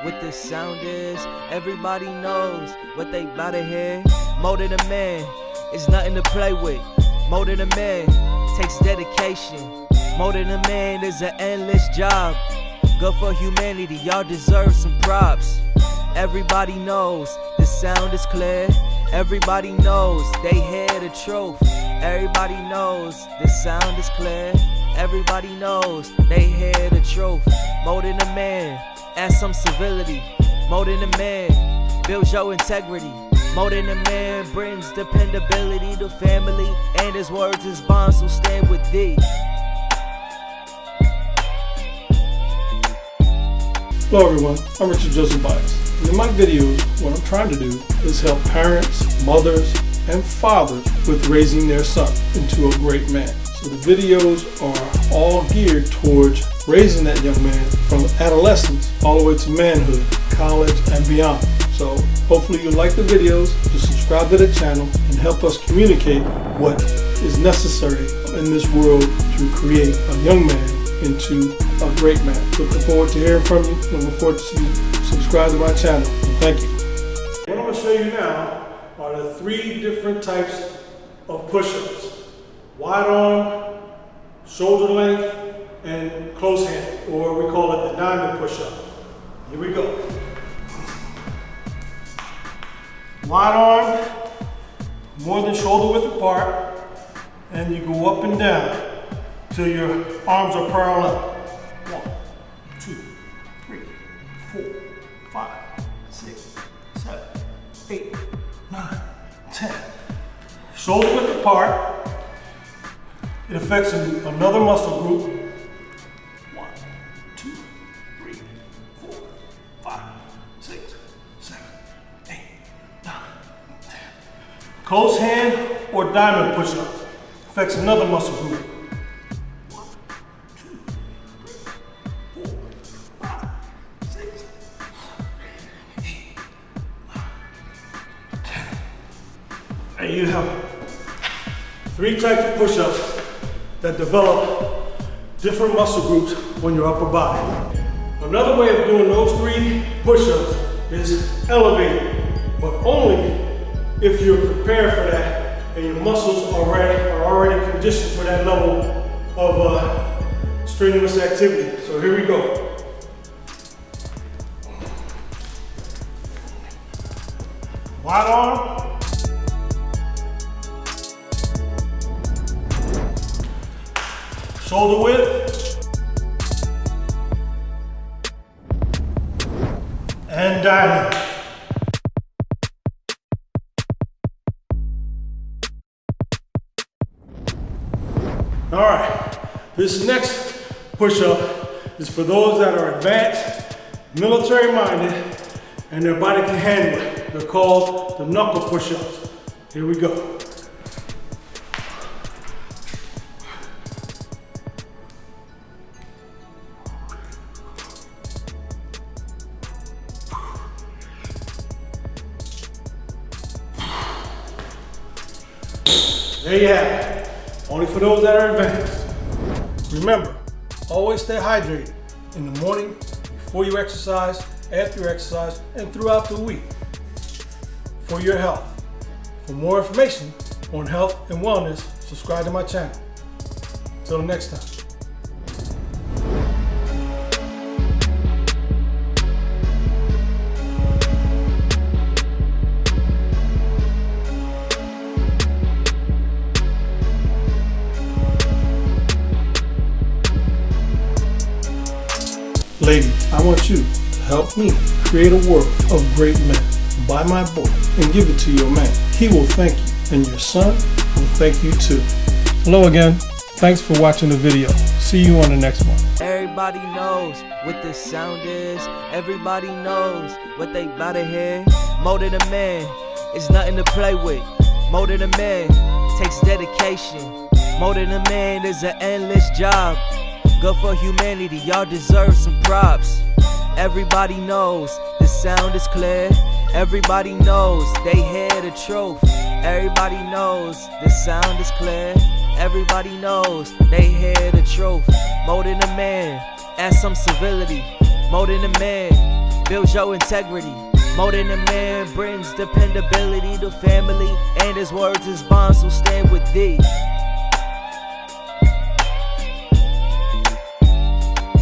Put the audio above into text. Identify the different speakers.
Speaker 1: what this sound is. Everybody knows what they bout to hear. More than a man, it's nothing to play with. More than a man, takes dedication. More than a man is an endless job. Good for humanity, y'all deserve some props. Everybody knows the sound is clear. Everybody knows they hear the truth. Everybody knows the sound is clear. Everybody knows they hear the truth. More than a man, add some civility. More than a man, builds your integrity. More than a man, brings dependability to family. And his words is bonds will stand with thee.
Speaker 2: Hello everyone, I'm Richard Joseph Bias. And in my videos, what I'm trying to do is help parents, mothers, and fathers with raising their son into a great man. So the videos are all geared towards raising that young man from adolescence all the way to manhood, college, and beyond. So hopefully you like the videos, just subscribe to the channel, and help us communicate what is necessary in this world to create a young man into a great man. Looking forward to hearing from you. Looking forward to see you subscribe to my channel. Thank you. What I'm going to show you now are the 3 different types of push-ups. Wide arm, shoulder length, and close hand, or we call it the diamond push-up. Here we go. Wide arm, more than shoulder width apart, and you go up and down till your arms are parallel. 1, 2, 3, 4, 5, 6, 7, 8, 9, 10. Shoulder width apart. It affects another muscle group. 1, 2, 3, 4, 5, 6, 7, 8, 9, 10. Close hand or diamond push-up affects another muscle group. 1, 2, 3, 4, 5, 6, 8, 9, 10. There you have 3 types of push-ups that develop different muscle groups on your upper body. Another way of doing those 3 push-ups is elevated, but only if you're prepared for that and your muscles are already conditioned for that level of strenuous activity. So here we go. Wide arm. Shoulder width, and diamond. All right, this next push-up is for those that are advanced, military-minded, and their body can handle it. They're called the knuckle push-ups. Here we go. There you have it. Only for those that are advanced. Remember, always stay hydrated in the morning, before you exercise, after you exercise, and throughout the week for your health. For more information on health and wellness, subscribe to my channel. Until next time. Lady, I want you to help me create a world of great men. Buy my book and give it to your man. He will thank you, and your son will thank you too. Hello again. Thanks for watching the video. See you on the next one.
Speaker 1: Everybody knows what this sound is. Everybody knows what they bout to hear. More than a man, it's nothing to play with. More than a man, takes dedication. More than a man is an endless job. Good for humanity, y'all deserve some props. Everybody knows the sound is clear. Everybody knows they hear the truth. Everybody knows the sound is clear. Everybody knows they hear the truth. More than a man, add some civility. More than a man, builds your integrity. More than a man brings dependability to family, and his words is bonds will stand with thee.